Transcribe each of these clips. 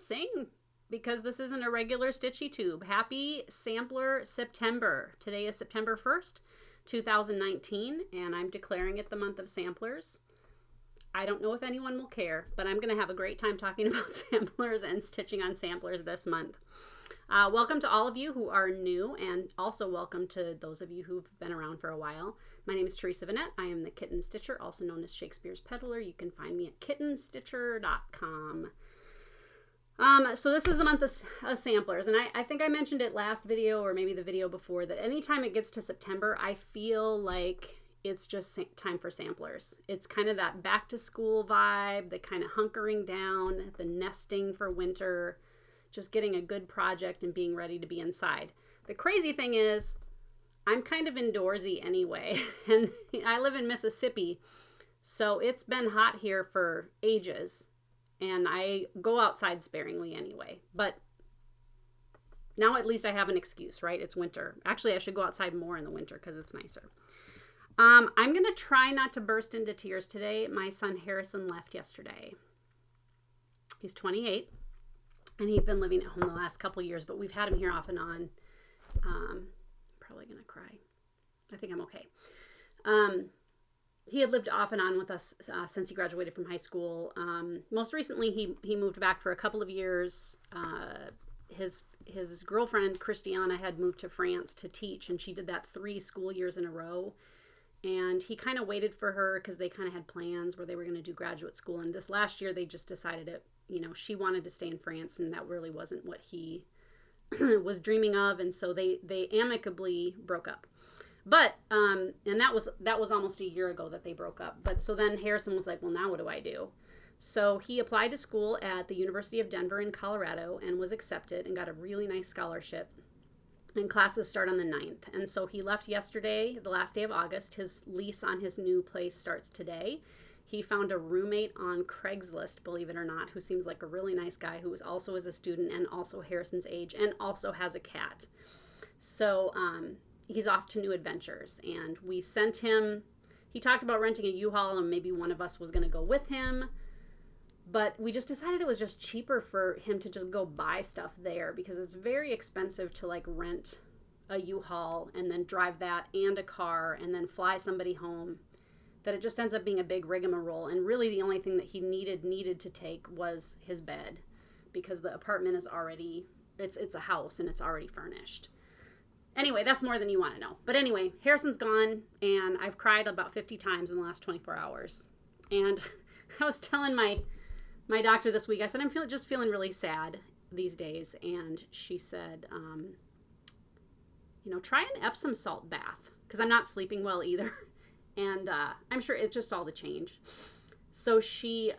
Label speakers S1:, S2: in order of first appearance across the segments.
S1: sing because this isn't a regular Stitchy Tube. Happy Sampler September. Today is September 1st, 2019, and I'm declaring it the month of samplers. I don't know if anyone will care, but I'm going to have a great time talking about samplers and stitching on samplers this month. Welcome to all of you who are new, and also welcome to those of you who've been around for a while. My name is Teresa Vanette. I am the KittenStitcher, also known as Shakespeare's Peddler. You can find me at KittenStitcher.com. So this is the month of samplers, and I think I mentioned it last video or maybe the video before that anytime it gets to September, I feel like it's just time for samplers. It's kind of that back to school vibe, the kind of hunkering down, the nesting for winter, just getting a good project and being ready to be inside. The crazy thing is, I'm kind of indoorsy anyway, and I live in Mississippi, so it's been hot here for ages, and I go outside sparingly anyway, but now at least I have an excuse, right? It's winter. Actually, I should go outside more in the winter because it's nicer. I'm going to try not to burst into tears today. My son Harrison left yesterday. He's 28, and he'd been living at home the last couple years, but we've had him here off and on. Probably going to cry. I think I'm okay. He had lived off and on with us since he graduated from high school. Most recently, he moved back for a couple of years. His girlfriend, Christiana, had moved to France to teach, and she did that 3 school years in a row. And he kind of waited for her because they kind of had plans where they were going to do graduate school. And this last year, they just decided she wanted to stay in France, and that really wasn't what he was dreaming of. And so they amicably broke up. But, and that was almost a year ago that they broke up. But so then Harrison was like, well, now what do I do? So he applied to school at the University of Denver in Colorado and was accepted and got a really nice scholarship. And classes start on the 9th. And so he left yesterday, the last day of August. His lease on his new place starts today. He found a roommate on Craigslist, believe it or not, who seems like a really nice guy who also is a student and also Harrison's age and also has a cat. So he's off to new adventures. And we sent him, he talked about renting a U-Haul and maybe one of us was going to go with him. But we just decided it was just cheaper for him to just go buy stuff there because it's very expensive to like rent a U-Haul and then drive that and a car and then fly somebody home, that it just ends up being a big rigmarole. And really the only thing that he needed to take was his bed because the apartment is already, it's a house and it's already furnished. Anyway, that's more than you want to know. But anyway, Harrison's gone and I've cried about 50 times in the last 24 hours. And I was telling my doctor this week, I said, I'm just feeling really sad these days. And she said, try an Epsom salt bath because I'm not sleeping well either. And I'm sure it's just all the change. So she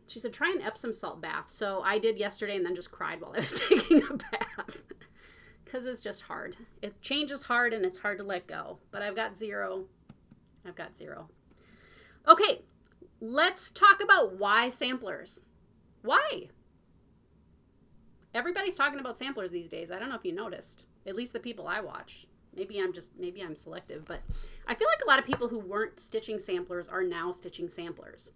S1: said, try an Epsom salt bath. So I did yesterday and then just cried while I was taking a bath because it's just hard. Change is hard and it's hard to let go. But I've got zero. Okay, let's talk about why samplers. Why? Everybody's talking about samplers these days. I don't know if you noticed. At least the people I watch. Maybe I'm selective, but I feel like a lot of people who weren't stitching samplers are now stitching samplers.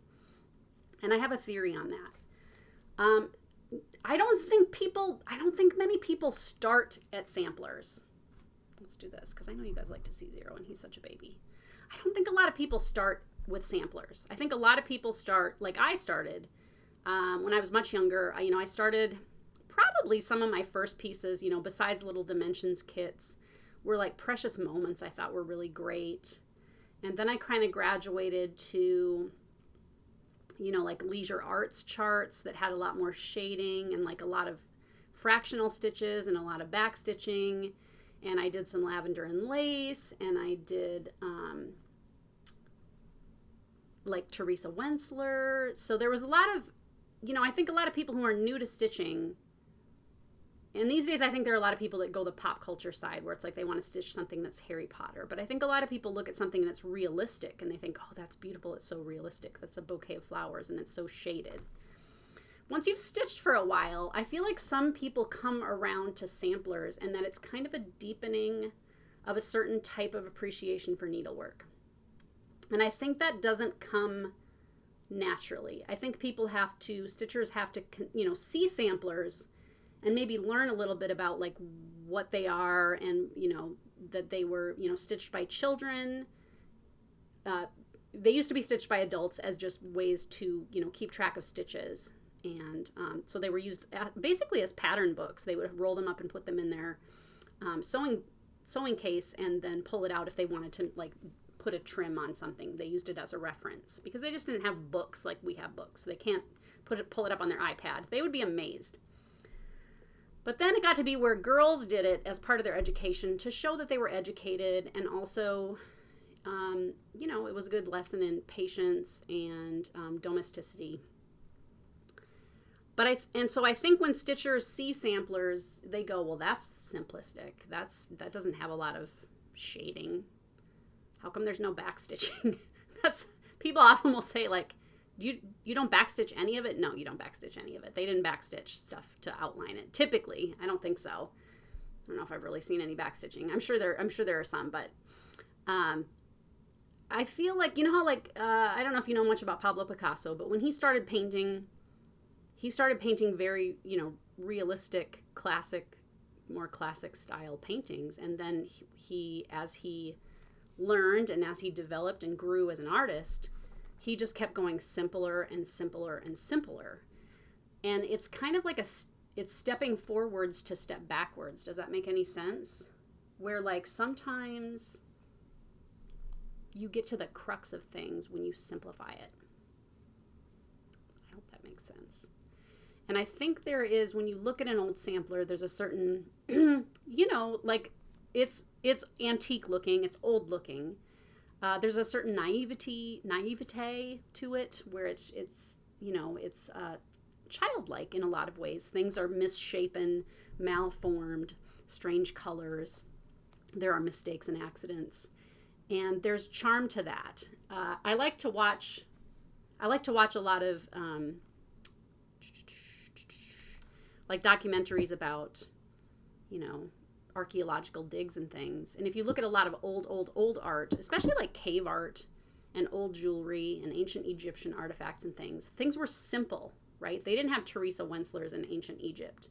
S1: And I have a theory on that. I don't think many people start at samplers. Let's do this, because I know you guys like to see Zero, and he's such a baby. I don't think a lot of people start with samplers. I think a lot of people start, like I started, when I was much younger. I started probably some of my first pieces, besides Little Dimensions kits, were like Precious Moments I thought were really great. And then I kind of graduated to, like Leisure Arts charts that had a lot more shading and like a lot of fractional stitches and a lot of back stitching. And I did some Lavender and Lace, and I did like Teresa Wentzler. So there was a lot of, I think a lot of people who are new to stitching, and these days I think there are a lot of people that go the pop culture side where it's like they want to stitch something that's Harry Potter. But I think a lot of people look at something that's realistic and they think, oh, that's beautiful. It's so realistic. That's a bouquet of flowers and it's so shaded. Once you've stitched for a while, I feel like some people come around to samplers and that it's kind of a deepening of a certain type of appreciation for needlework. And I think that doesn't come naturally. I think stitchers have to, see samplers and maybe learn a little bit about like what they are, and, that they were, stitched by children. They used to be stitched by adults as just ways to, keep track of stitches. And so they were used basically as pattern books. They would roll them up and put them in their sewing case and then pull it out if they wanted to like put a trim on something. They used it as a reference because they just didn't have books like we have books. They can't pull it up on their iPad. They would be amazed. But then it got to be where girls did it as part of their education to show that they were educated, and also, it was a good lesson in patience and domesticity. So I think when stitchers see samplers, they go, well, that's simplistic. That doesn't have a lot of shading. How come there's no back stitching? People often will say, like, you don't backstitch any of it? No, you don't backstitch any of it. They didn't backstitch stuff to outline it. Typically, I don't think so. I don't know if I've really seen any backstitching. I'm sure there are some, but I feel like, how like I don't know if you know much about Pablo Picasso, but when he started painting very, realistic, more classic style paintings, and then as he learned and as he developed and grew as an artist, he just kept going simpler and simpler and simpler. And it's kind of like it's stepping forwards to step backwards. Does that make any sense? Where like sometimes you get to the crux of things when you simplify it. I hope that makes sense. And I think there is, when you look at an old sampler, there's a certain, like it's antique looking, it's old looking. There's a certain naivete to it, where it's childlike in a lot of ways. Things are misshapen, malformed, strange colors. There are mistakes and accidents, and there's charm to that. I like to watch a lot of like documentaries about, archaeological digs and things. And if you look at a lot of old art, especially like cave art and old jewelry and ancient Egyptian artifacts and things were simple, right? They didn't have Teresa Wenslers in ancient Egypt.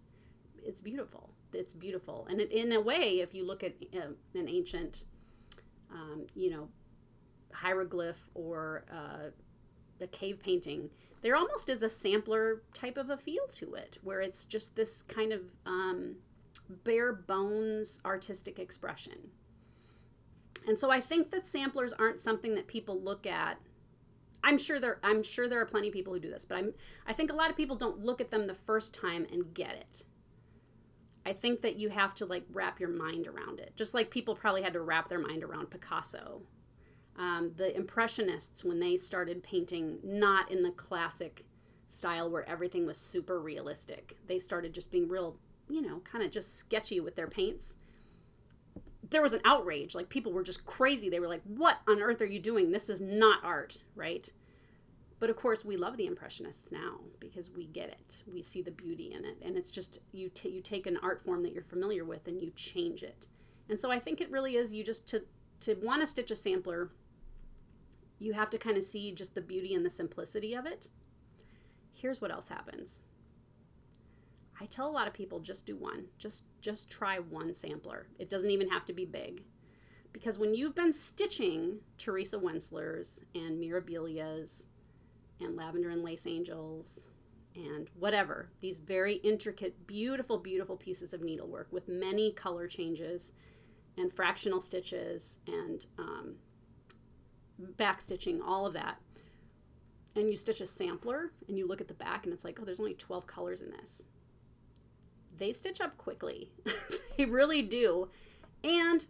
S1: It's beautiful. It's beautiful. And in a way, if you look at an ancient, hieroglyph or a cave painting, there almost is a sampler type of a feel to it, where it's just this kind of bare bones artistic expression. And so I think that samplers aren't something that people look at. I'm sure there are plenty of people who do this, but I think a lot of people don't look at them the first time and get it. I think that you have to like wrap your mind around it, just like people probably had to wrap their mind around Picasso. The Impressionists, when they started painting not in the classic style where everything was super realistic, they started just being real, kind of just sketchy with their paints. There was an outrage. Like, people were just crazy. They were like, what on earth are you doing? This is not art, right? But of course, we love the Impressionists now because we get it. We see the beauty in it. And it's just, you take an art form that you're familiar with and you change it. And so I think it really is, you just, to want to stitch a sampler, you have to kind of see just the beauty and the simplicity of it. Here's what else happens. I tell a lot of people, just do one. Just try one sampler. It doesn't even have to be big. Because when you've been stitching Teresa Wenslers and Mirabilias and Lavender and Lace Angels and whatever, these very intricate, beautiful, beautiful pieces of needlework with many color changes and fractional stitches and back stitching, all of that, and you stitch a sampler and you look at the back and it's like, oh, there's only 12 colors in this. They stitch up quickly. They really do. And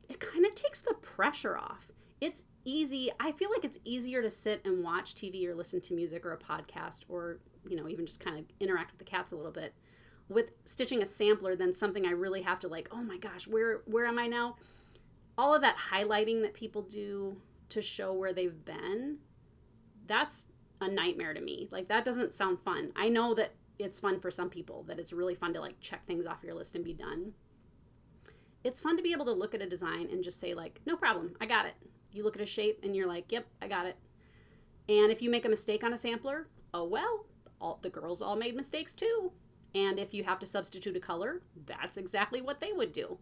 S1: it kind of takes the pressure off. It's easy. I feel like it's easier to sit and watch TV or listen to music or a podcast or, even just kind of interact with the cats a little bit with stitching a sampler than something I really have to like, oh my gosh, where am I now? All of that highlighting that people do to show where they've been, that's a nightmare to me. Like, that doesn't sound fun. I know that it's fun for some people, that it's really fun to like check things off your list and be done. It's fun to be able to look at a design and just say like, no problem, I got it. You look at a shape and you're like, yep, I got it. And if you make a mistake on a sampler, oh well, the girls all made mistakes too. And if you have to substitute a color, that's exactly what they would do.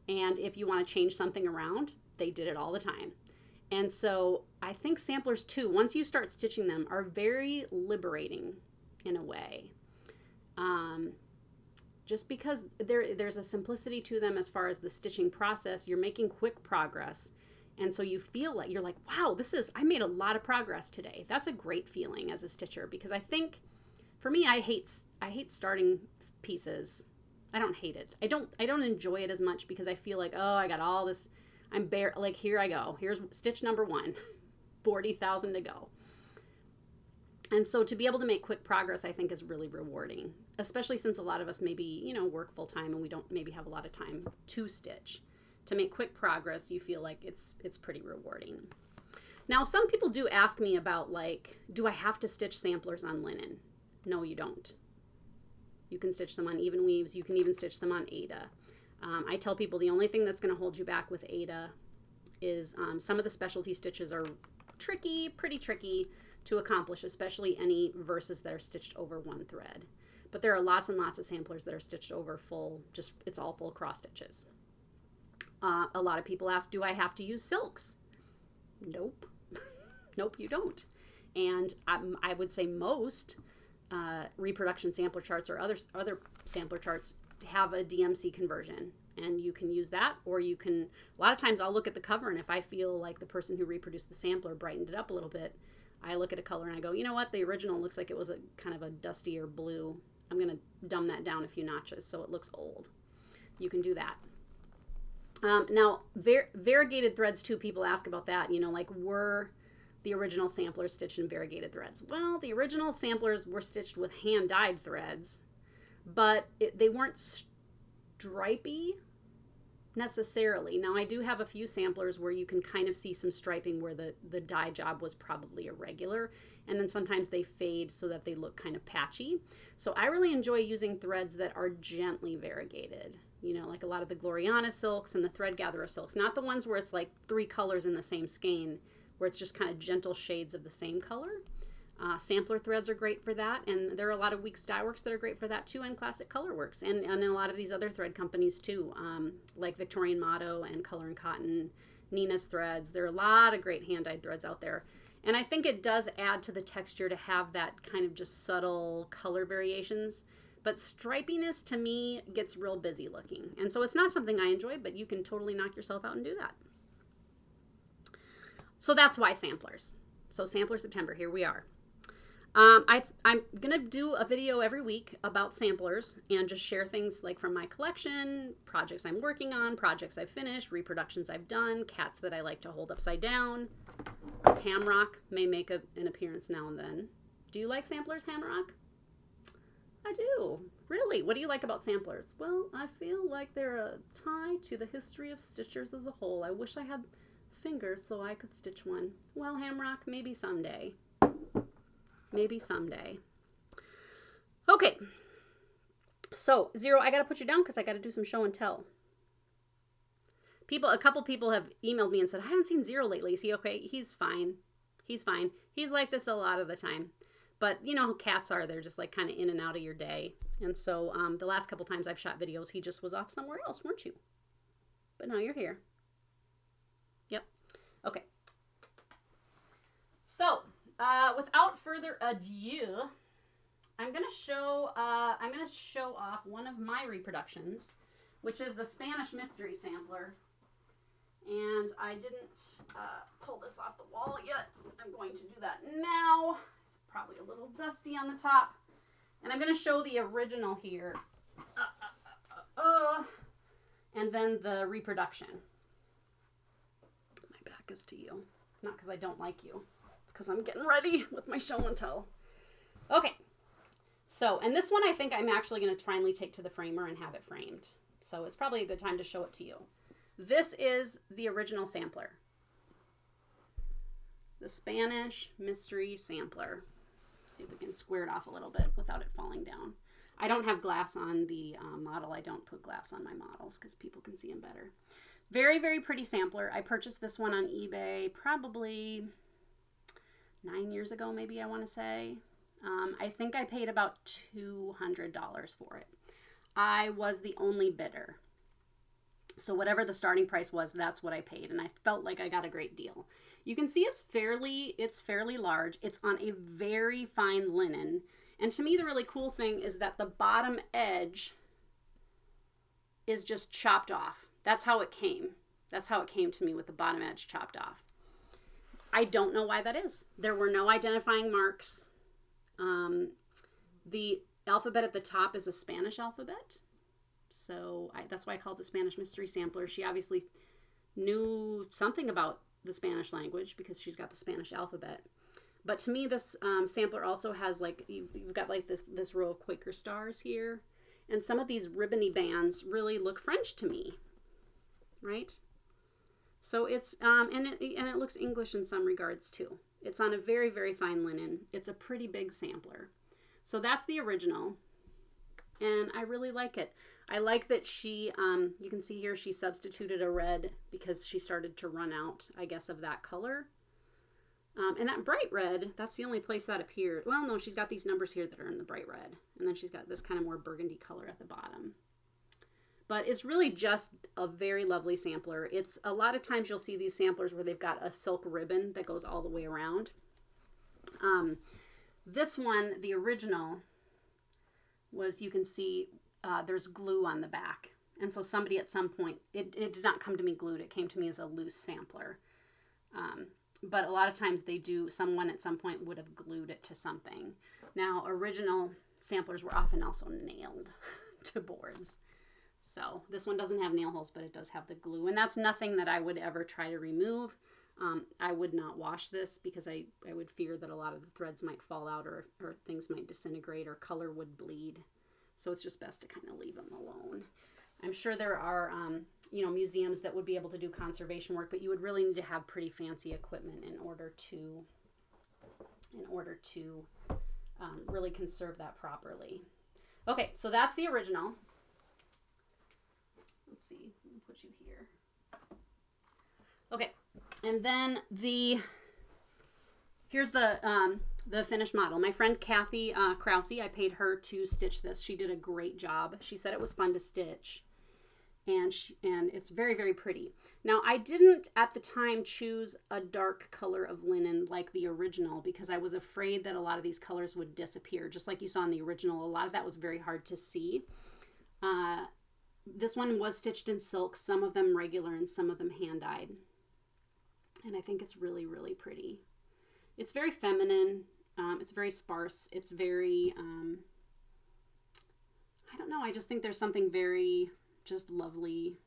S1: And if you want to change something around, they did it all the time. And so I think samplers too, once you start stitching them, are very liberating in a way. Just because there's a simplicity to them as far as the stitching process. You're making quick progress. And so you feel like, you're like, wow, I made a lot of progress today. That's a great feeling as a stitcher, because I think, for me, I hate starting pieces. I don't hate it. I don't enjoy it as much, because I feel like, oh, I got all this, like, here I go. Here's stitch number 1, 40,000 to go. And so to be able to make quick progress, I think, is really rewarding, especially since a lot of us maybe, work full time and we don't maybe have a lot of time to stitch. To make quick progress, you feel like it's pretty rewarding. Now, some people do ask me about, like, do I have to stitch samplers on linen? No, you don't. You can stitch them on even weaves. You can even stitch them on Aida. I tell people the only thing that's going to hold you back with Aida is some of the specialty stitches are pretty tricky to accomplish, especially any verses that are stitched over one thread. But there are lots and lots of samplers that are stitched over it's all full cross stitches. A lot of people ask, do I have to use silks? Nope. Nope, you don't. And I would say most reproduction sampler charts or other sampler charts have a DMC conversion, and you can use that, or you can, a lot of times I'll look at the cover, and if I feel like the person who reproduced the sampler brightened it up a little bit, I look at a color and I go, you know what, the original looks like it was a kind of a dustier blue. I'm going to dumb that down a few notches so it looks old. You can do that. Now, variegated threads too, people ask about that, like, were the original samplers stitched in variegated threads? Well, the original samplers were stitched with hand-dyed threads, but they weren't stripy necessarily. Now, I do have a few samplers where you can kind of see some striping where the dye job was probably irregular, and then sometimes they fade so that they look kind of patchy. So I really enjoy using threads that are gently variegated, like a lot of the Gloriana silks and the Thread Gatherer silks, not the ones where it's like 3 colors in the same skein, where it's just kind of gentle shades of the same color. Sampler threads are great for that, and there are a lot of Weeks Dye Works that are great for that too, and Classic Color Works, and a lot of these other thread companies too, like Victorian Motto and Color and Cotton, Nina's Threads. There are a lot of great hand-dyed threads out there, and I think it does add to the texture to have that kind of just subtle color variations, but stripiness to me gets real busy looking, and so it's not something I enjoy, but you can totally knock yourself out and do that. So that's why samplers. So Sampler September, here we are. I'm going to do a video every week about samplers and just share things like from my collection, projects I'm working on, projects I've finished, reproductions I've done, cats that I like to hold upside down. Hamrock may make an appearance now and then. Do you like samplers, Hamrock? I do. Really? What do you like about samplers? Well, I feel like they're a tie to the history of stitchers as a whole. I wish I had fingers so I could stitch one. Well, Hamrock, maybe someday. Maybe someday. Okay. So, Zero, I got to put you down because I got to do some show and tell. A couple people have emailed me and said, I haven't seen Zero lately. Is he okay? He's fine. He's fine. He's like this a lot of the time. But you know how cats are. They're just like kind of in and out of your day. And so the last couple times I've shot videos, he just was off somewhere else, weren't you? But now you're here. Yep. Okay. So, without further ado, I'm gonna show off one of my reproductions, which is the Spanish Mystery Sampler. And I didn't pull this off the wall yet. I'm going to do that now. It's probably a little dusty on the top. And I'm going to show the original here. And then the reproduction. My back is to you. Not because I don't like you. It's because I'm getting ready with my show and tell. Okay. So, and this one I think I'm actually going to finally take to the framer and have it framed. So it's probably a good time to show it to you. This is the original sampler. The Spanish Mystery Sampler. Let's see if we can square it off a little bit without it falling down. I don't have glass on the model. I don't put glass on my models because people can see them better. Very, very pretty sampler. I purchased this one on eBay probably 9 years ago, maybe, I want to say. I think I paid about $200 for it. I was the only bidder. So whatever the starting price was, that's what I paid. And I felt like I got a great deal. You can see it's fairly large. It's on a very fine linen. And to me, the really cool thing is that the bottom edge is just chopped off. That's how it came. That's how it came to me, with the bottom edge chopped off. I don't know why that is. There were no identifying marks. The alphabet at the top is a Spanish alphabet. So that's why I call it the Spanish Mystery Sampler. She obviously knew something about the Spanish language because she's got the Spanish alphabet. But to me, this sampler also has, like, you've got like this row of Quaker stars here. And some of these ribbony bands really look French to me, right? So it's, and it looks English in some regards too. It's on a very, very fine linen. It's a pretty big sampler. So that's the original. And I really like it. I like that she, you can see here, she substituted a red because she started to run out, I guess, of that color. And that bright red, that's the only place that appeared. Well, no, she's got these numbers here that are in the bright red. And then she's got this kind of more burgundy color at the bottom. But it's really just a very lovely sampler. It's a lot of times you'll see these samplers where they've got a silk ribbon that goes all the way around. This one, the original, was, you can see there's glue on the back. And so somebody at some point, it did not come to me glued. It came to me as a loose sampler. But a lot of times they do, someone at some point would have glued it to something. Now, original samplers were often also nailed to boards. So this one doesn't have nail holes, but it does have the glue. And that's nothing that I would ever try to remove. I would not wash this because I would fear that a lot of the threads might fall out, or things might disintegrate, or color would bleed. So it's just best to kind of leave them alone. I'm sure there are, museums that would be able to do conservation work, but you would really need to have pretty fancy equipment in order to really conserve that properly. Okay, so that's the original. Let's see, let me put you here. Okay, and then here's the finished model. My friend Kathy Krause, I paid her to stitch this. She did a great job. She said it was fun to stitch. And it's very, very pretty. Now, I didn't at the time choose a dark color of linen like the original because I was afraid that a lot of these colors would disappear. Just like you saw in the original, a lot of that was very hard to see. This one was stitched in silk, some of them regular and some of them hand-dyed. And I think it's really, really pretty. It's very feminine. It's very sparse. It's very, I don't know, I just think there's something very just lovely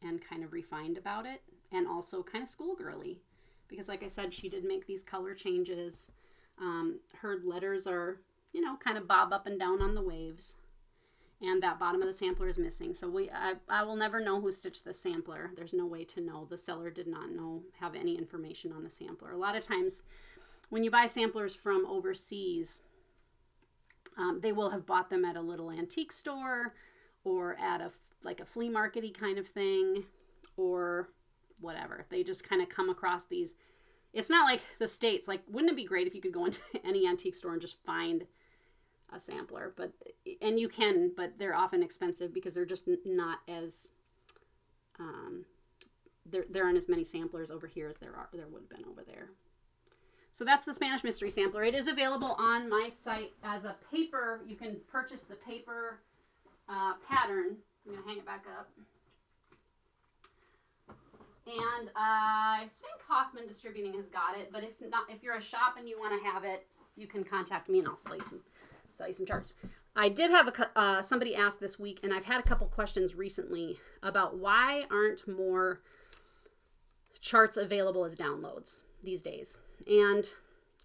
S1: and kind of refined about it, and also kind of schoolgirly, because like I said, she did make these color changes. Her letters are, kind of bob up and down on the waves, and that bottom of the sampler is missing. So I will never know who stitched the sampler. There's no way to know. The seller did not have any information on the sampler. A lot of times when you buy samplers from overseas, they will have bought them at a little antique store or at a flea market-y kind of thing, or whatever. They just kind of come across these. It's not like the States. Like, wouldn't it be great if you could go into any antique store and just find a sampler? And you can, but they're often expensive because they're just not as, there aren't as many samplers over here as there would have been over there. So that's the Spanish Mystery Sampler. It is available on my site as a paper. You can purchase the paper pattern. I'm going to hang it back up. And I think Hoffman Distributing has got it, but if not, if you're a shop and you want to have it, you can contact me and I'll sell you some charts. I did have somebody ask this week, and I've had a couple questions recently about why aren't more charts available as downloads these days. And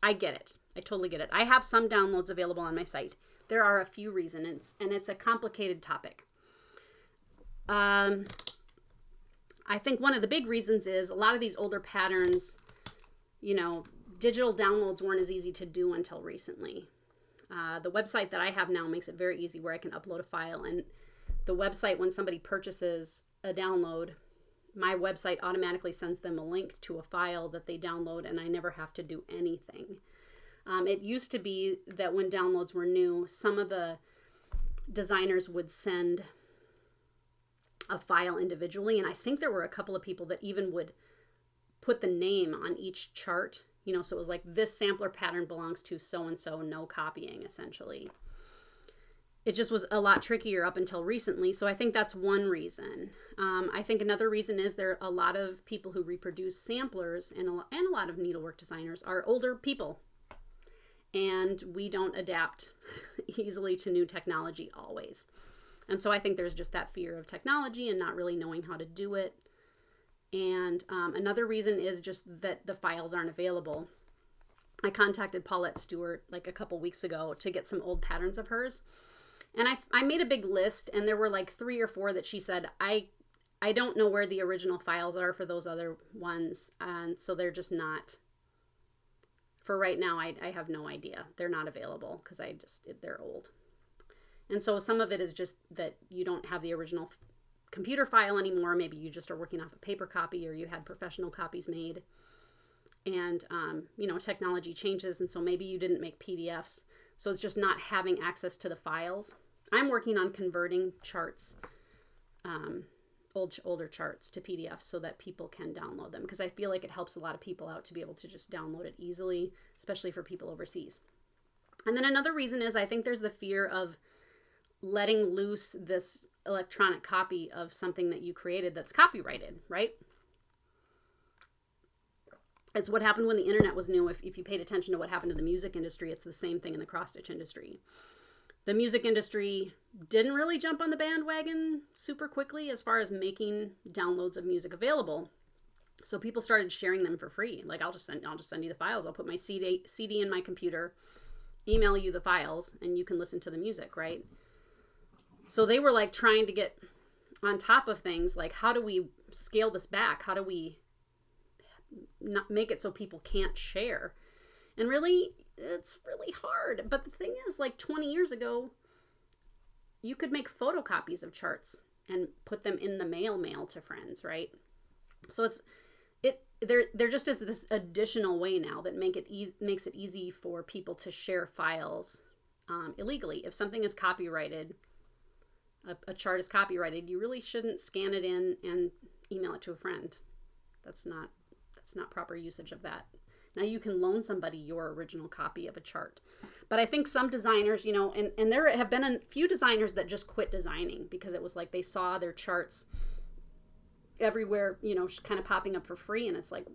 S1: I get it. I totally get it. I have some downloads available on my site. There are a few reasons, and it's a complicated topic. I think one of the big reasons is a lot of these older patterns, digital downloads weren't as easy to do until recently. The website that I have now makes it very easy where I can upload a file, and the website, when somebody purchases a download, my website automatically sends them a link to a file that they download, and I never have to do anything. It used to be that when downloads were new, some of the designers would send a file individually, and I think there were a couple of people that even would put the name on each chart, so it was like, this sampler pattern belongs to so-and-so, no copying, essentially. It just was a lot trickier up until recently, so I think that's one reason. I think another reason is there are a lot of people who reproduce samplers, and a lot of needlework designers are older people, and we don't adapt easily to new technology always. And so I think there's just that fear of technology and not really knowing how to do it. And another reason is just that the files aren't available. I contacted Paulette Stewart like a couple weeks ago to get some old patterns of hers. And I made a big list, and there were like 3 or 4 that she said, I don't know where the original files are for those other ones. And so they're just not, for right now, I have no idea. They're not available because they're old. And so some of it is just that you don't have the original computer file anymore. Maybe you just are working off a paper copy, or you had professional copies made. And, technology changes. And so maybe you didn't make PDFs. So it's just not having access to the files. I'm working on converting charts, older charts, to PDFs so that people can download them, because I feel like it helps a lot of people out to be able to just download it easily, especially for people overseas. And then another reason is I think there's the fear of letting loose this electronic copy of something that you created that's copyrighted, right? It's what happened when the internet was new. If you paid attention to what happened to the music industry, it's the same thing in the cross-stitch industry. The music industry didn't really jump on the bandwagon super quickly as far as making downloads of music available. So people started sharing them for free. Like, I'll just send you the files. I'll put my CD in my computer, email you the files, and you can listen to the music, right? So they were like trying to get on top of things, like, how do we scale this back? How do we not make it so people can't share? And really, it's really hard. But the thing is, like 20 years ago, you could make photocopies of charts and put them in the mail to friends, right? So there just is this additional way now that makes it easy for people to share files illegally. If something is copyrighted, a chart is copyrighted, you really shouldn't scan it in and email it to a friend. That's not proper usage of that. Now, you can loan somebody your original copy of a chart. But I think some designers, and there have been a few designers that just quit designing because it was like they saw their charts everywhere, kind of popping up for free. And it's like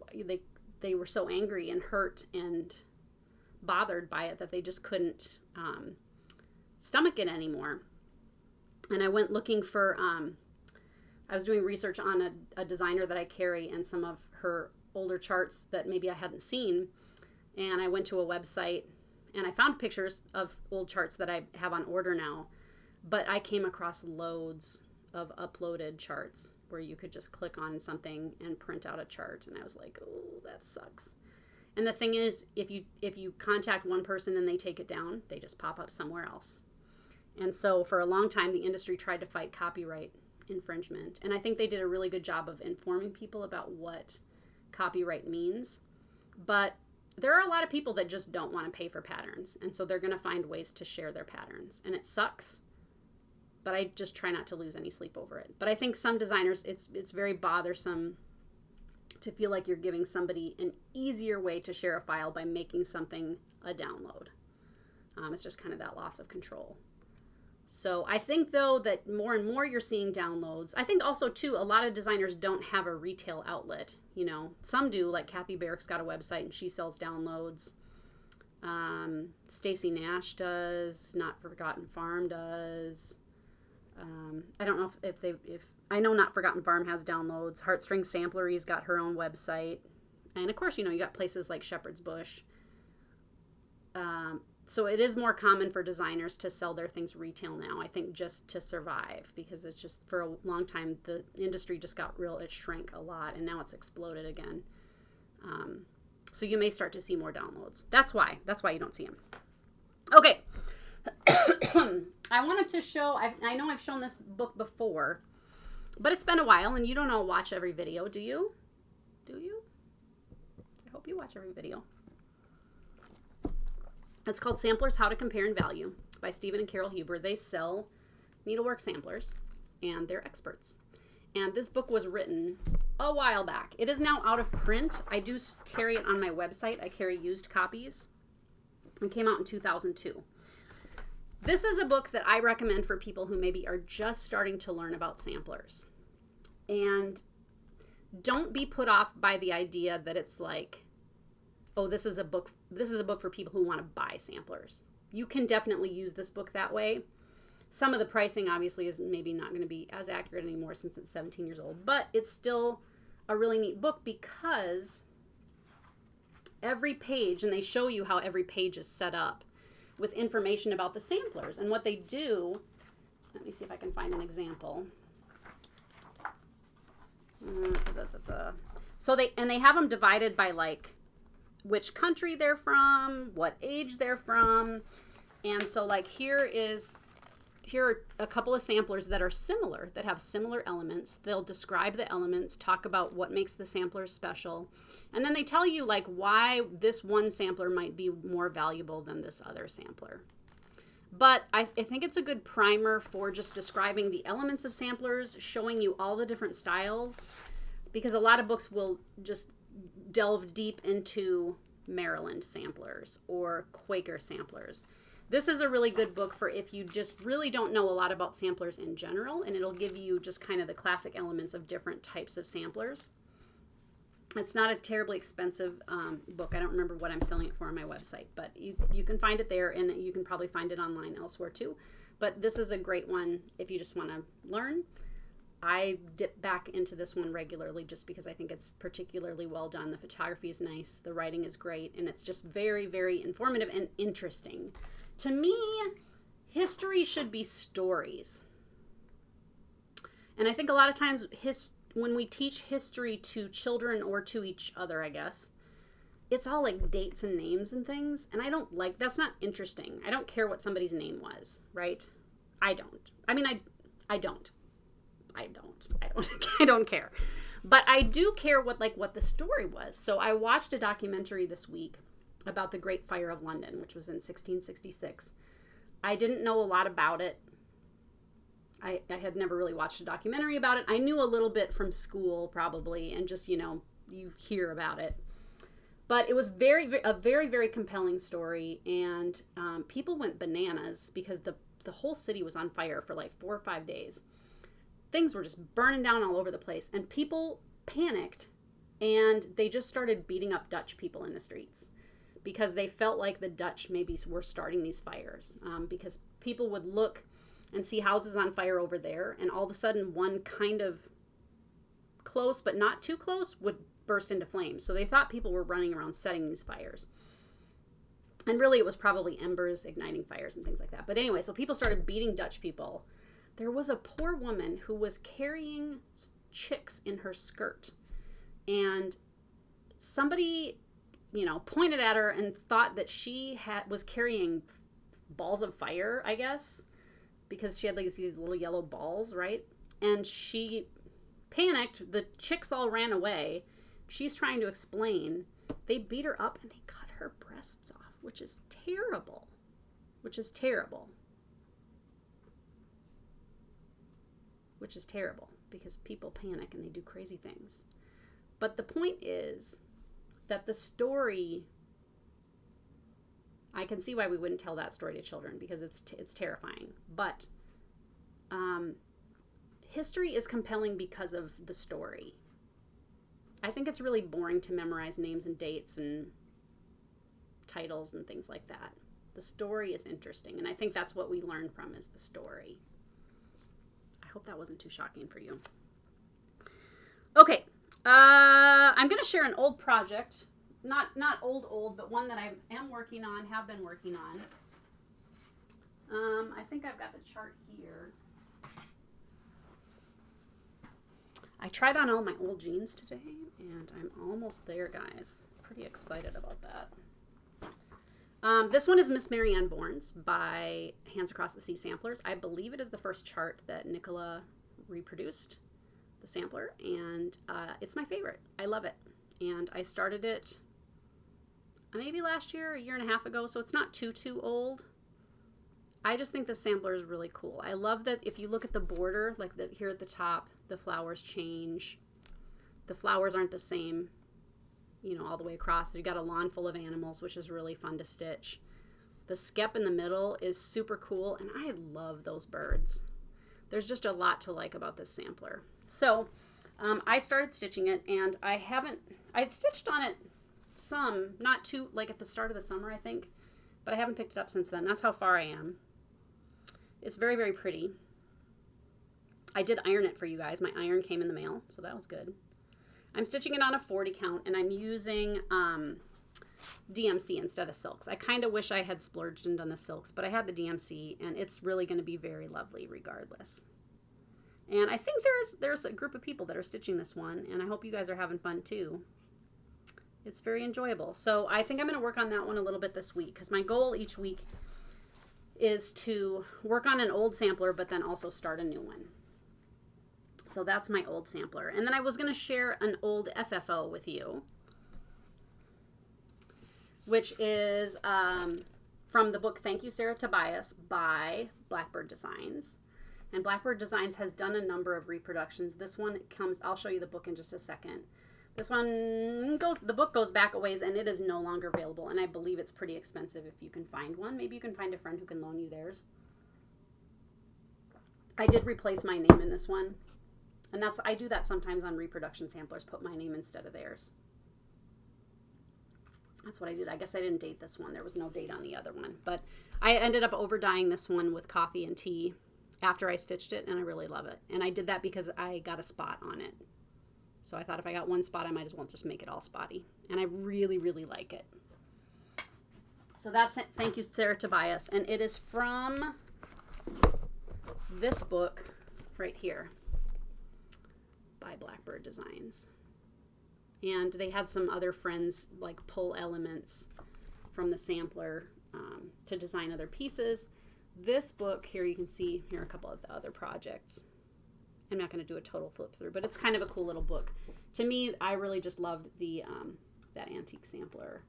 S1: they were so angry and hurt and bothered by it that they just couldn't stomach it anymore. And I went looking for, I was doing research on a designer that I carry and some of her older charts that maybe I hadn't seen. And I went to a website and I found pictures of old charts that I have on order now. But I came across loads of uploaded charts where you could just click on something and print out a chart. And I was like, oh, that sucks. And the thing is, if you contact one person and they take it down, they just pop up somewhere else. And so for a long time, the industry tried to fight copyright infringement. And I think they did a really good job of informing people about what copyright means. But there are a lot of people that just don't want to pay for patterns. And so they're going to find ways to share their patterns. And it sucks. But I just try not to lose any sleep over it. But I think some designers, it's very bothersome to feel like you're giving somebody an easier way to share a file by making something a download. It's just kind of that loss of control. So I think, though, that more and more you're seeing downloads. I think also, too, a lot of designers don't have a retail outlet. Some do, like Kathy Barrick's got a website and she sells downloads. Stacy Nash does. Not Forgotten Farm does. I don't know if I know Not Forgotten Farm has downloads. Heartstring Samplery's got her own website. And, of course, you got places like Shepherd's Bush. So it is more common for designers to sell their things retail now, I think, just to survive, because it's just, for a long time, the industry just it shrank a lot, and now it's exploded again. So you may start to see more downloads. That's why you don't see them. Okay. I wanted to show, I know I've shown this book before, but it's been a while, and you don't all watch every video, do you? Do you? I hope you watch every video. It's called Samplers, How to Compare and Value by Stephen and Carol Huber. They sell needlework samplers, and they're experts. And this book was written a while back. It is now out of print. I do carry it on my website. I carry used copies. It came out in 2002. This is a book that I recommend for people who maybe are just starting to learn about samplers. And don't be put off by the idea that it's like, oh, this is a book for people who want to buy samplers. You can definitely use this book that way. Some of the pricing obviously is maybe not going to be as accurate anymore since it's 17 years old, but it's still a really neat book because every page, and they show you how every page is set up with information about the samplers and what they do. Let me see if I can find an example. So they have them divided by like which country they're from, what age they're from. And so like here are a couple of samplers that are similar, that have similar elements. They'll describe the elements, talk about what makes the samplers special. And then they tell you like why this one sampler might be more valuable than this other sampler. But I think it's a good primer for just describing the elements of samplers, showing you all the different styles, because a lot of books will just delve deep into Maryland samplers or Quaker samplers. This is a really good book for if you just really don't know a lot about samplers in general, and it'll give you just kind of the classic elements of different types of samplers. It's not a terribly expensive book. I don't remember what I'm selling it for on my website, but you can find it there, and you can probably find it online elsewhere too. But this is a great one if you just want to learn. I dip back into this one regularly just because I think it's particularly well done. The photography is nice, the writing is great, and it's just very, very informative and interesting. To me, history should be stories. And I think a lot of times when we teach history to children or to each other, I guess, it's all like dates and names and things. And I don't like, that's not interesting. I don't care what somebody's name was, right? I don't. I mean, I don't. I don't care. But I do care what the story was. So I watched a documentary this week about the Great Fire of London, which was in 1666. I didn't know a lot about it. I had never really watched a documentary about it. I knew a little bit from school probably, and just, you hear about it. But it was a very, very compelling story, and people went bananas because the whole city was on fire for like 4 or 5 days. Things were just burning down all over the place, and people panicked, and they just started beating up Dutch people in the streets because they felt like the Dutch maybe were starting these fires, because people would look and see houses on fire over there, and all of a sudden one kind of close but not too close would burst into flames. So they thought people were running around setting these fires. And really it was probably embers igniting fires and things like that. But anyway, so people started beating Dutch people. There was a poor woman who was carrying chicks in her skirt, and somebody, pointed at her and thought that she was carrying balls of fire, I guess, because she had like these little yellow balls, right? And she panicked. The chicks all ran away. She's trying to explain. They beat her up and they cut her breasts off, which is terrible. Which is terrible because people panic and they do crazy things. But the point is that the story, I can see why we wouldn't tell that story to children because it's terrifying. But history is compelling because of the story. I think it's really boring to memorize names and dates and titles and things like that. The story is interesting, and I think that's what we learn from is the story. I hope that wasn't too shocking for you. Okay, I'm going to share an old project. Not old, but one that I am working on, have been working on. I think I've got the chart here. I tried on all my old jeans today, and I'm almost there, guys. Pretty excited about that. This one is Miss Mary Ann Bourne's by Hands Across the Sea Samplers. I believe it is the first chart that Nicola reproduced, the sampler, and it's my favorite. I love it. And I started it maybe last year, a year and a half ago, so it's not too old. I just think the sampler is really cool. I love that if you look at the border, like here at the top, the flowers change. The flowers aren't the same, you know, all the way across. You've got a lawn full of animals, which is really fun to stitch. The skep in the middle is super cool, and I love those birds. There's just a lot to like about this sampler. So I started stitching it, and I stitched on it some, not too, like at the start of the summer, I think, but I haven't picked it up since then. That's how far I am. It's very, very pretty. I did iron it for you guys. My iron came in the mail, so that was good. I'm stitching it on a 40 count, and I'm using DMC instead of silks. I kind of wish I had splurged and done the silks, but I had the DMC, and it's really going to be very lovely regardless. And I think there's a group of people that are stitching this one, and I hope you guys are having fun too. It's very enjoyable. So I think I'm going to work on that one a little bit this week, because my goal each week is to work on an old sampler, but then also start a new one. So that's my old sampler. And then I was going to share an old FFO with you, which is from the book Thank You, Sarah Tobias by Blackbird Designs. And Blackbird Designs has done a number of reproductions. This one comes, I'll show you the book in just a second. This one the book goes back a ways, and it is no longer available, and I believe it's pretty expensive if you can find one. Maybe you can find a friend who can loan you theirs. I did replace my name in this one, and I do that sometimes on reproduction samplers, put my name instead of theirs. That's what I did. I guess I didn't date this one. There was no date on the other one, but I ended up over dyeing this one with coffee and tea after I stitched it, and I really love it. And I did that because I got a spot on it. So I thought if I got one spot, I might as well just make it all spotty. And I really, really like it. So that's it. Thank You, Sarah Tobias. And it is from this book right here by Blackbird Designs. And they had some other friends like pull elements from the sampler to design other pieces. This book here, you can see here a couple of the other projects. I'm not going to do a total flip through, but it's kind of a cool little book. To me, I really just loved the that antique sampler.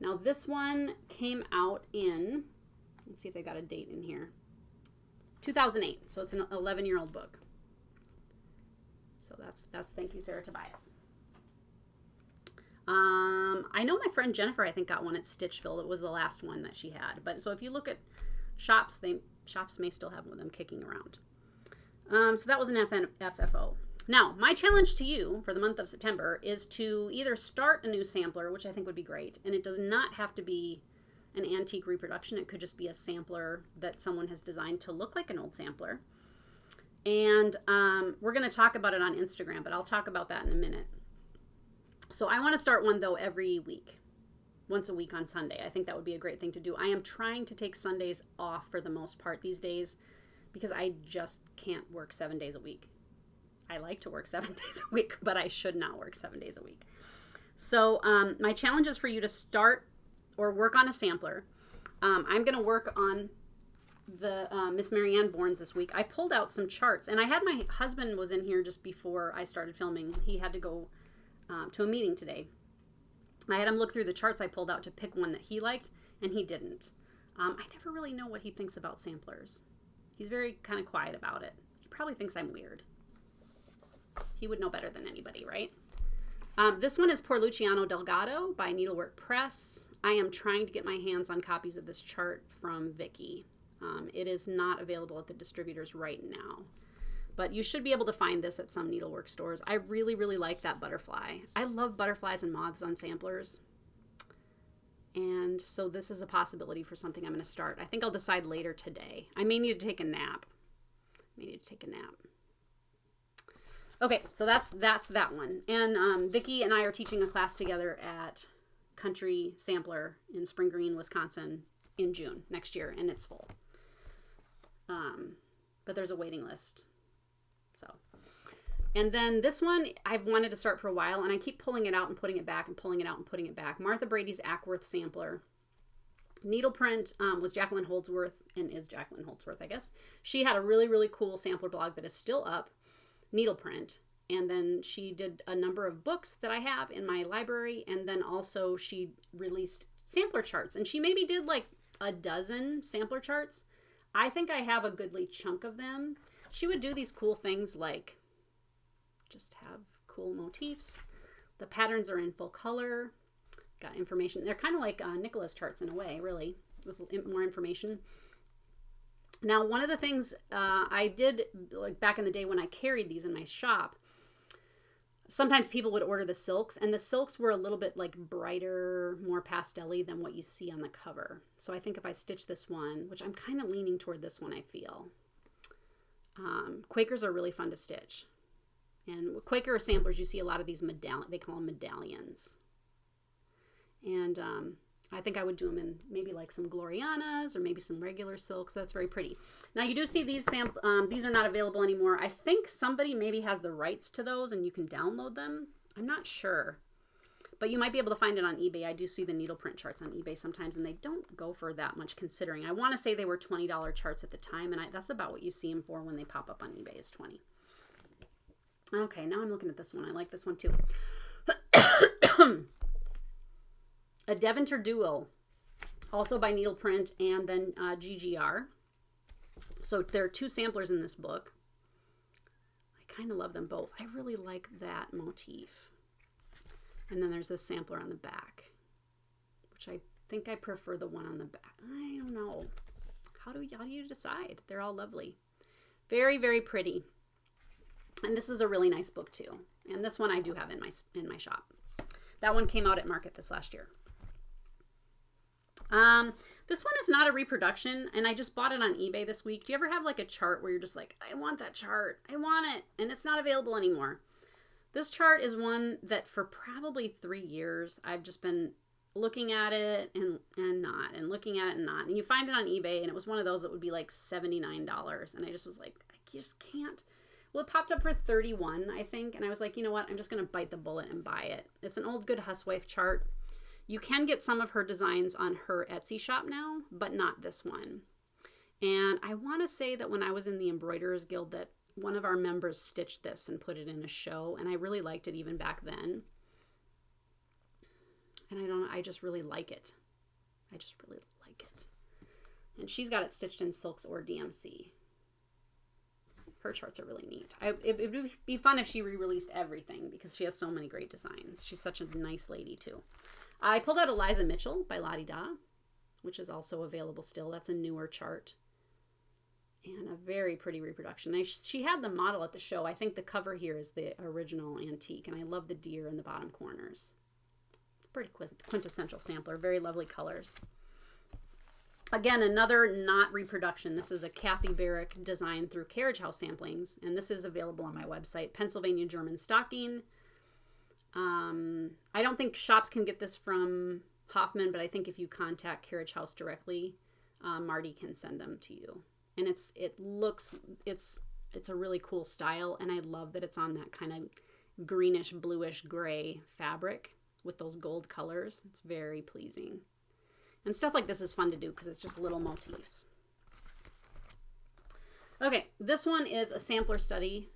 S1: Now this one came out in, let's see if they got a date in here, 2008. So it's an 11-year-old book. So that's Thank You, Sarah Tobias. I know my friend Jennifer, I think, got one at Stitchville. It was the last one that she had. But so if you look at shops, shops may still have them kicking around. So that was an FFO. Now, my challenge to you for the month of September is to either start a new sampler, which I think would be great, and it does not have to be an antique reproduction. It could just be a sampler that someone has designed to look like an old sampler. And we're going to talk about it on Instagram, but I'll talk about that in a minute. So I want to start one, though, every week, once a week on Sunday. I think that would be a great thing to do. I am trying to take Sundays off for the most part these days, because I just can't work 7 days a week. I like to work 7 days a week, but I should not work 7 days a week. So my challenge is for you to start or work on a sampler. I'm going to work on the Miss Marianne Bournes this week. I pulled out some charts, and I had my husband was in here just before I started filming. He had to go to a meeting today. I had him look through the charts I pulled out to pick one that he liked, and he didn't. I never really know what he thinks about samplers. He's very kind of quiet about it. He probably thinks I'm weird. He would know better than anybody, right? This one is Por Luciano Delgado by Needlework Press. I am trying to get my hands on copies of this chart from Vicki. It is not available at the distributors right now, but you should be able to find this at some needlework stores. I really, really like that butterfly. I love butterflies and moths on samplers. And so this is a possibility for something I'm going to start. I think I'll decide later today. I may need to take a nap. Okay, so that's that one. And Vicki and I are teaching a class together at Country Sampler in Spring Green, Wisconsin in June next year, and it's full. But there's a waiting list. So, and then this one I've wanted to start for a while, and I keep pulling it out and putting it back and pulling it out and putting it back. Martha Brady's Ackworth sampler. Needleprint was Jacqueline Holdsworth, and is Jacqueline Holdsworth, I guess. She had a really, really cool sampler blog that is still up, Needleprint. And then she did a number of books that I have in my library, and then also she released sampler charts. And she maybe did like a dozen sampler charts. I think I have a goodly chunk of them. She would do these cool things like just have cool motifs. The patterns are in full color. Got information. They're kind of like Nicola's charts in a way, really, with more information. Now, one of the things I did like back in the day when I carried these in my shop, sometimes people would order the silks, and the silks were a little bit like brighter, more pastel-y than what you see on the cover. So I think if I stitch this one, which I'm kind of leaning toward this one, I feel. Quakers are really fun to stitch. And with Quaker samplers, you see a lot of these they call them medallions. And I think I would do them in maybe like some Glorianas or maybe some regular silks. So that's very pretty. Now you do see these these are not available anymore. I think somebody maybe has the rights to those and you can download them. I'm not sure. But you might be able to find it on eBay. I do see the needle print charts on eBay sometimes, and they don't go for that much considering. I want to say they were $20 charts at the time, and that's about what you see them for when they pop up on eBay is $20. Okay, now I'm looking at this one. I like this one too. A Devonter Duo, also by Needle Print and then GGR. So there are 2 samplers in this book. I kind of love them both. I really like that motif. And then there's this sampler on the back, which I think I prefer the one on the back. I don't know. How do you decide? They're all lovely. Very, very pretty. And this is a really nice book too. And this one I do have in my shop. That one came out at market this last year. This one is not a reproduction, and I just bought it on eBay this week. Do you ever have like a chart where you're just like, I want that chart, I want it, and it's not available anymore? This chart is one that for probably 3 years, I've just been looking at it and not, and looking at it and not. And you find it on eBay, and it was one of those that would be like $79, and I just was like, I just can't. Well, it popped up for $31, I think, and I was like, you know what, I'm just going to bite the bullet and buy it. It's an old Good Housewife chart. You can get some of her designs on her Etsy shop now, but not this one. And I want to say that when I was in the Embroiderers Guild that one of our members stitched this and put it in a show, and I really liked it even back then. And I just really like it. I just really like it. And she's got it stitched in silks or DMC. Her charts are really neat. It would be fun if she re-released everything because she has so many great designs. She's such a nice lady too. I pulled out Eliza Mitchell by Lottie Da, which is also available still. That's a newer chart. And a very pretty reproduction. She had the model at the show. I think the cover here is the original antique, and I love the deer in the bottom corners. It's a pretty quintessential sampler. Very lovely colors. Again, another not reproduction. This is a Kathy Barrick design through Carriage House Samplings, and this is available on my website, Pennsylvania German Stocking. I don't think shops can get this from Hoffman, but I think if you contact Carriage House directly, Marty can send them to you. And it's a really cool style, and I love that it's on that kind of greenish, bluish, gray fabric with those gold colors. It's very pleasing. And stuff like this is fun to do because it's just little motifs. Okay, this one is a sampler study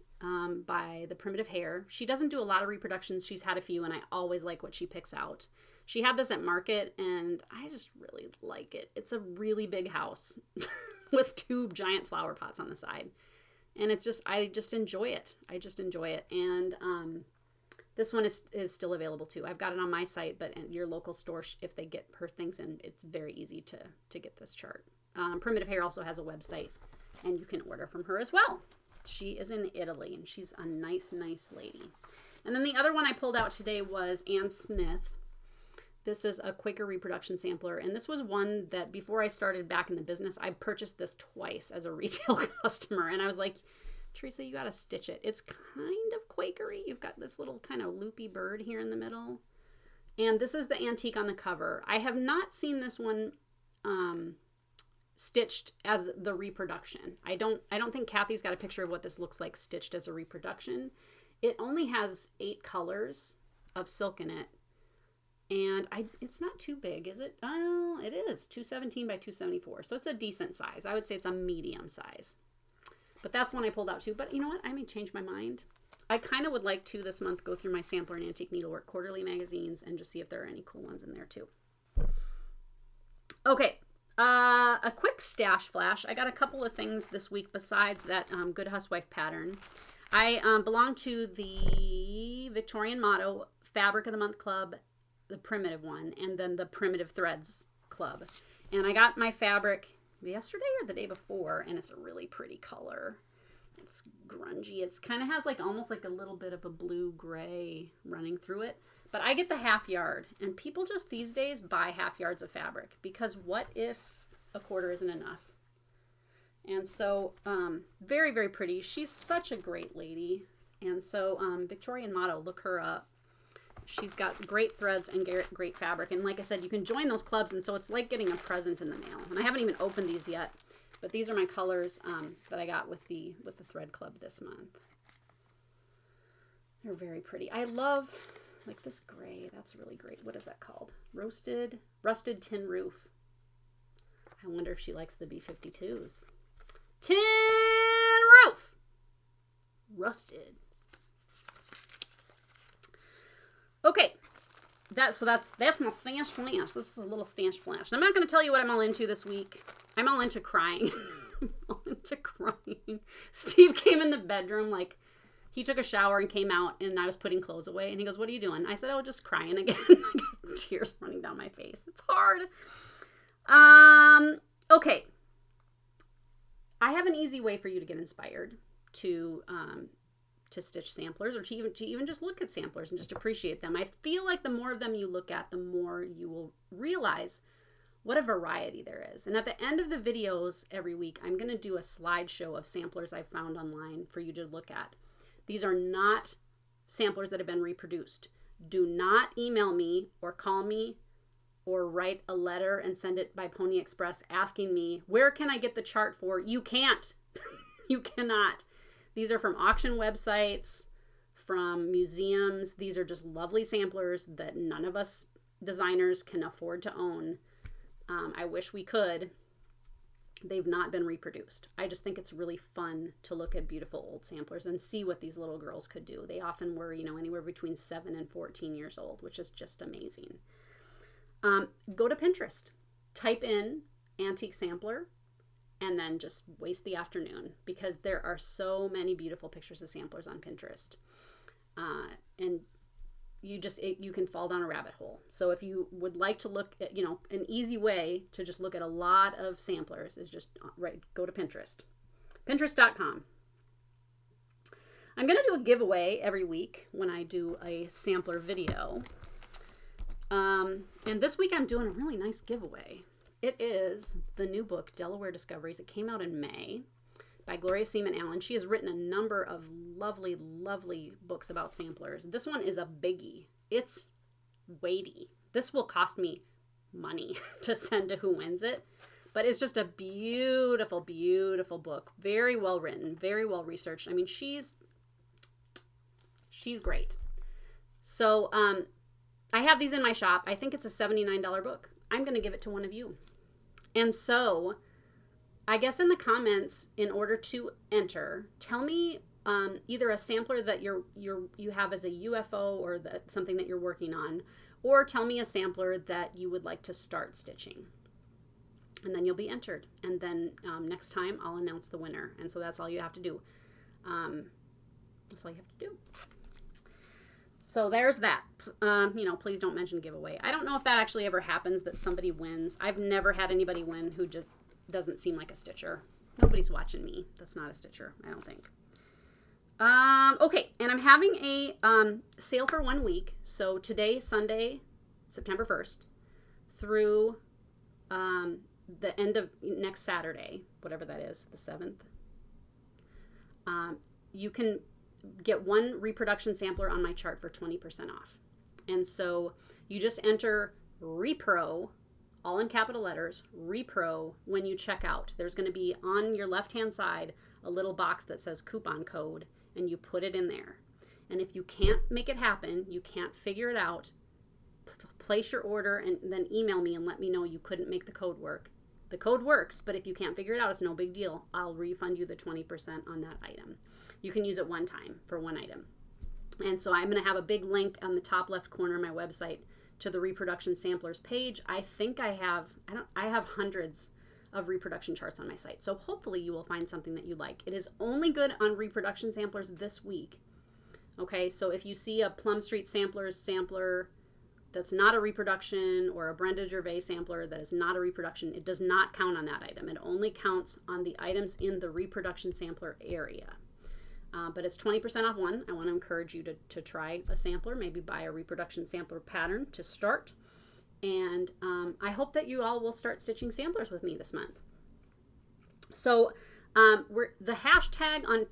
S1: by The Primitive Hare. She doesn't do a lot of reproductions. She's had a few, and I always like what she picks out. She had this at market, and I just really like it. It's a really big house with 2 giant flower pots on the side. And it's just, I just enjoy it. I just enjoy it. And this one is still available too. I've got it on my site, but at your local store, if they get her things in, it's very easy to get this chart. Primitive Hare also has a website, and you can order from her as well. She is in Italy, and she's a nice, nice lady. And then the other one I pulled out today was Ann Smith. This is a Quaker reproduction sampler, and this was one that before I started back in the business, I purchased this twice as a retail customer, and I was like, Teresa, you got to stitch it. It's kind of Quakery. You've got this little kind of loopy bird here in the middle, and this is the antique on the cover. I have not seen this one stitched as the reproduction. I don't think Kathy's got a picture of what this looks like stitched as a reproduction. It only has 8 colors of silk in it. And it's not too big, is it? Oh, it is 217 by 274. So it's a decent size. I would say it's a medium size. But that's one I pulled out too. But you know what? I may change my mind. I kind of would like to this month go through my Sampler and Antique Needlework quarterly magazines and just see if there are any cool ones in there too. Okay. A quick stash flash. I got a couple of things this week besides that Good Housewife pattern. I belong to the Victorian Motto Fabric of the Month Club, the primitive one, and then the Primitive Threads Club. And I got my fabric yesterday or the day before, and it's a really pretty color. It's grungy. It's kind of has like almost like a little bit of a blue-gray running through it. But I get the half yard, and people just these days buy half yards of fabric because what if a quarter isn't enough? And so, very, very pretty. She's such a great lady. And so, Victorian Motto, look her up. She's got great threads and great fabric. And like I said, you can join those clubs, and so it's like getting a present in the mail. And I haven't even opened these yet, but these are my colors that I got with the thread club this month. They're very pretty. I love like this gray. That's really great. What is that called? Rusted Tin Roof. I wonder if she likes the B-52s. Tin Roof. Rusted. Okay. That's my stash flash. This is a little stash flash. And I'm not going to tell you what I'm all into this week. I'm all into crying. I'm all into crying. Steve came in the bedroom like he took a shower and came out, and I was putting clothes away. And he goes, "What are you doing?" I said, "Oh, just crying again." I got tears running down my face. It's hard. Okay. I have an easy way for you to get inspired to stitch samplers, or to even just look at samplers and just appreciate them. I feel like the more of them you look at, the more you will realize what a variety there is. And at the end of the videos every week, I'm going to do a slideshow of samplers I found online for you to look at. These are not samplers that have been reproduced. Do not email me or call me or write a letter and send it by Pony Express asking me, where can I get the chart for? You can't. You cannot. These are from auction websites, from museums. These are just lovely samplers that none of us designers can afford to own. I wish we could. They've not been reproduced. I just think it's really fun to look at beautiful old samplers and see what these little girls could do. They often were, anywhere between 7 and 14 years old, which is just amazing. Go to Pinterest, type in antique sampler, and then just waste the afternoon because there are so many beautiful pictures of samplers on Pinterest. And you can fall down a rabbit hole. So if you would like to look at, an easy way to just look at a lot of samplers is just go to Pinterest. Pinterest.com. I'm going to do a giveaway every week when I do a sampler video. And this week I'm doing a really nice giveaway. It is the new book, Delaware Discoveries. It came out in May by Gloria Seaman Allen. She has written a number of lovely, lovely books about samplers. This one is a biggie. It's weighty. This will cost me money to send to who wins it. But it's just a beautiful, beautiful book. Very well written, very well researched. I mean, she's great. So I have these in my shop. I think it's a $79 book. I'm going to give it to one of you. And so I guess in the comments, in order to enter, tell me either a sampler that you have as a UFO or something that you're working on, or tell me a sampler that you would like to start stitching. And then you'll be entered. And then next time I'll announce the winner. And so that's all you have to do. That's all you have to do. So there's that. Please don't mention giveaway. I don't know if that actually ever happens that somebody wins. I've never had anybody win who just doesn't seem like a stitcher. Nobody's watching me. That's not a stitcher, I don't think. Okay, and I'm having a sale for 1 week. So today, Sunday, September 1st, through the end of next Saturday, whatever that is, the 7th, you can get one reproduction sampler on my chart for 20% off. And so you just enter repro, all in capital letters, repro, when you check out. There's going to be on your left-hand side a little box that says coupon code, and you put it in there. And if you can't make it happen, you can't figure it out, place your order and then email me and let me know you couldn't make the code work. The code works, but if you can't figure it out, it's no big deal. I'll refund you the 20% on that item. You can use it one time for one item. And so I'm going to have a big link on the top left corner of my website to the reproduction samplers page. I think I have hundreds of reproduction charts on my site. So hopefully you will find something that you like. It is only good on reproduction samplers this week. Okay, so if you see a Plum Street Samplers sampler that's not a reproduction, or a Brenda Gervais sampler that is not a reproduction, it does not count on that item. It only counts on the items in the reproduction sampler area. But it's 20% off one. I want to encourage you to try a sampler, maybe buy a reproduction sampler pattern to start. And I hope that you all will start stitching samplers with me this month. So the hashtag on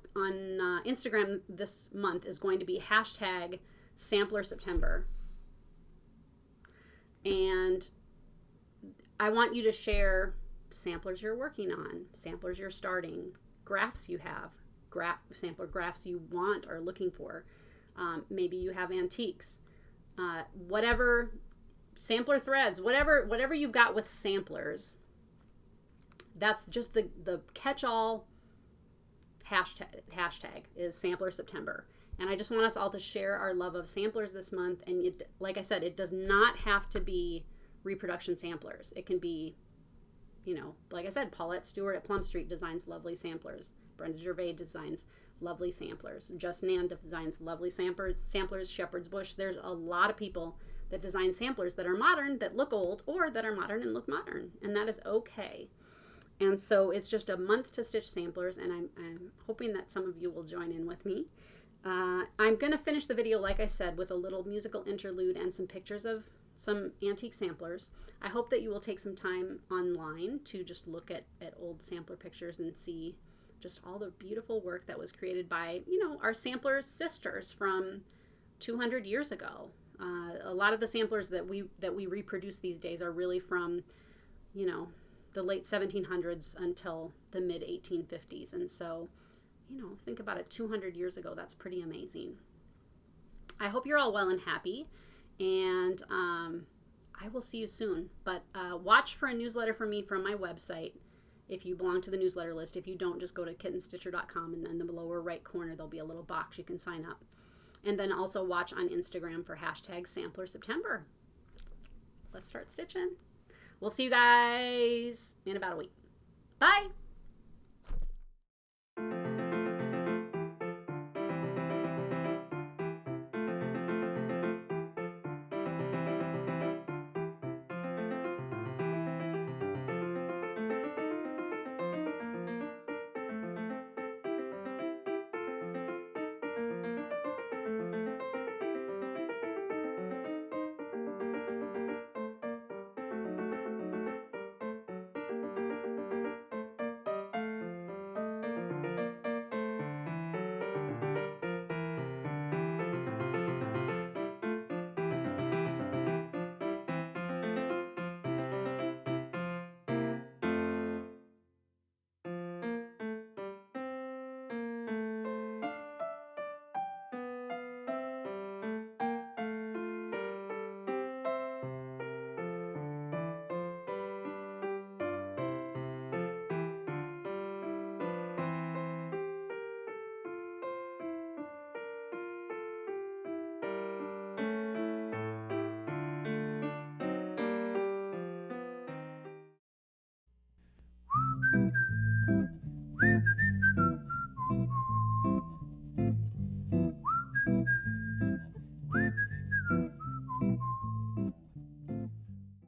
S1: Instagram this month is going to be hashtag Sampler September. And I want you to share samplers you're working on, samplers you're starting, graphs you have, sampler graphs you want or looking for. Maybe you have antiques, whatever, sampler threads, whatever you've got with samplers. That's just the catch-all hashtag is Sampler September. And I just want us all to share our love of samplers this month. And like I said, it does not have to be reproduction samplers. It can be, like I said, Paulette Stewart at Plum Street designs lovely samplers. Brenda Gervais designs lovely samplers. Just Nan designs lovely samplers. Shepherd's Bush. There's a lot of people that design samplers that are modern, that look old, or that are modern and look modern. And that is okay. And so it's just a month to stitch samplers, and I'm hoping that some of you will join in with me. I'm going to finish the video, like I said, with a little musical interlude and some pictures of some antique samplers. I hope that you will take some time online to just look at old sampler pictures and see just all the beautiful work that was created by, our sampler sisters from 200 years ago. A lot of the samplers that we reproduce these days are really from, the late 1700s until the mid 1850s. And so, think about it, 200 years ago, that's pretty amazing. I hope you're all well and happy, and I will see you soon. But watch for a newsletter from me from my website if you belong to the newsletter list. If you don't, just go to KittenStitcher.com, and then in the lower right corner, there'll be a little box you can sign up. And then also watch on Instagram for hashtag Sampler September. Let's start stitching. We'll see you guys in about a week. Bye!